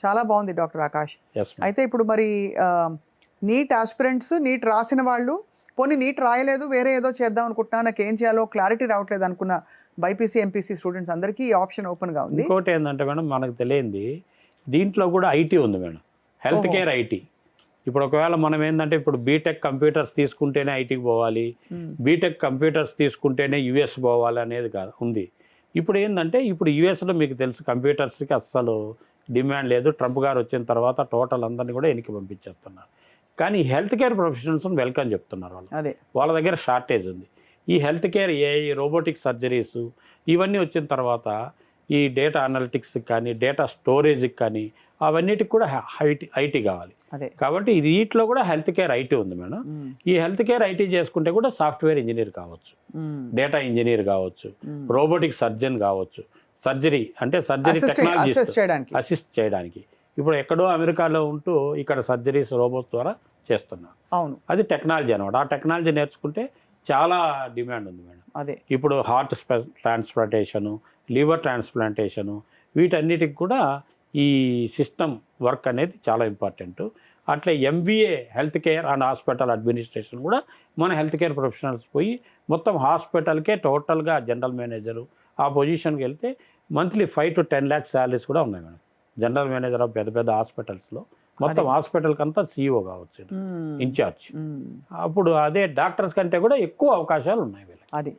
చాలా బాగుంది doctor Akash. Yes అయితే ఇప్పుడు మరి నీట్ ఆస్పిరెంట్స్, నీట్ రాసిన వాళ్ళు, పోనీ నీట్ రాయలేదు వేరే ఏదో చేద్దాం అనుకుంటున్నా, నాకు ఏం చేయాలో క్లారిటీ రావట్లేదు అనుకున్న బైపీసీ ఎంపీసీ స్టూడెంట్స్ అందరికీ ఈ ఆప్షన్ ఓపెన్గా ఉంది. ఇంకోటి ఏంటంటే మేడం, మనకు తెలియంది దీంట్లో కూడా ఐటీ ఉంది మేడం, హెల్త్ కేర్ ఐటీ. ఇప్పుడు ఒకవేళ మనం ఏంటంటే ఇప్పుడు బీటెక్ కంప్యూటర్స్ తీసుకుంటేనే ఐటీకి పోవాలి, బీటెక్ కంప్యూటర్స్ తీసుకుంటేనే యుఎస్ పోవాలి అనేది కాదు ఉంది. ఇప్పుడు ఏంటంటే ఇప్పుడు యుఎస్లో మీకు తెలుసు కంప్యూటర్స్కి అస్సలు డిమాండ్ లేదు. ట్రంప్ గారు వచ్చిన తర్వాత టోటల్ అందరినీ కూడా వెనక్కి పంపించేస్తున్నారు. కానీ హెల్త్ కేర్ ప్రొఫెషనల్స్ని వెల్కమ్ చెప్తున్నారు వాళ్ళు. అదే వాళ్ళ దగ్గర షార్టేజ్ ఉంది. ఈ health care AI, robotic surgeries ఇవన్నీ వచ్చిన తర్వాత ఈ డేటా అనలిటిక్స్కి కానీ డేటా స్టోరేజ్కి కానీ అవన్నిటికి కూడా ఐటీ కావాలి. కాబట్టి ఇది వీటిలో కూడా హెల్త్ కేర్ ఐటీ ఉంది మేడం. ఈ హెల్త్ కేర్ ఐటీ చేసుకుంటే కూడా సాఫ్ట్వేర్ ఇంజనీర్ కావచ్చు, డేటా ఇంజనీర్ కావచ్చు, రోబోటిక్ సర్జన్ కావచ్చు, సర్జరీ అంటే సర్జరీ టెక్నాలజీ అసిస్ట్ చేయడానికి. ఇప్పుడు ఎక్కడో అమెరికాలో ఉంటూ ఇక్కడ సర్జరీస్ రోబోట్స్ ద్వారా చేస్తున్నారు. అవును, అది టెక్నాలజీ అనమాట. ఆ టెక్నాలజీ నేర్చుకుంటే చాలా డిమాండ్ ఉంది మేడం. అదే ఇప్పుడు హార్ట్ ట్రాన్స్ప్లాంటేషను, లివర్ ట్రాన్స్ప్లాంటేషను, వీటన్నిటికి కూడా ఈ సిస్టమ్ వర్క్ అనేది చాలా ఇంపార్టెంట్. అట్లే MBA health care and hospital administration కూడా మన హెల్త్ కేర్ ప్రొఫెషనల్స్ పోయి మొత్తం హాస్పిటల్కే టోటల్గా జనరల్ మేనేజరు ఆ పొజిషన్కి వెళ్తే మంత్లీ 5 to 10 lakhs శాలరీస్ కూడా ఉన్నాయి మేడం. జనరల్ మేనేజర్ ఆఫ్ పెద్ద పెద్ద హాస్పిటల్స్లో మొత్తం హాస్పిటల్కి అంతా సీఈఓ కావచ్చు, ఇన్ఛార్జ్. అప్పుడు అదే డాక్టర్స్ కంటే కూడా ఎక్కువ అవకాశాలు ఉన్నాయి వీళ్ళకి. అది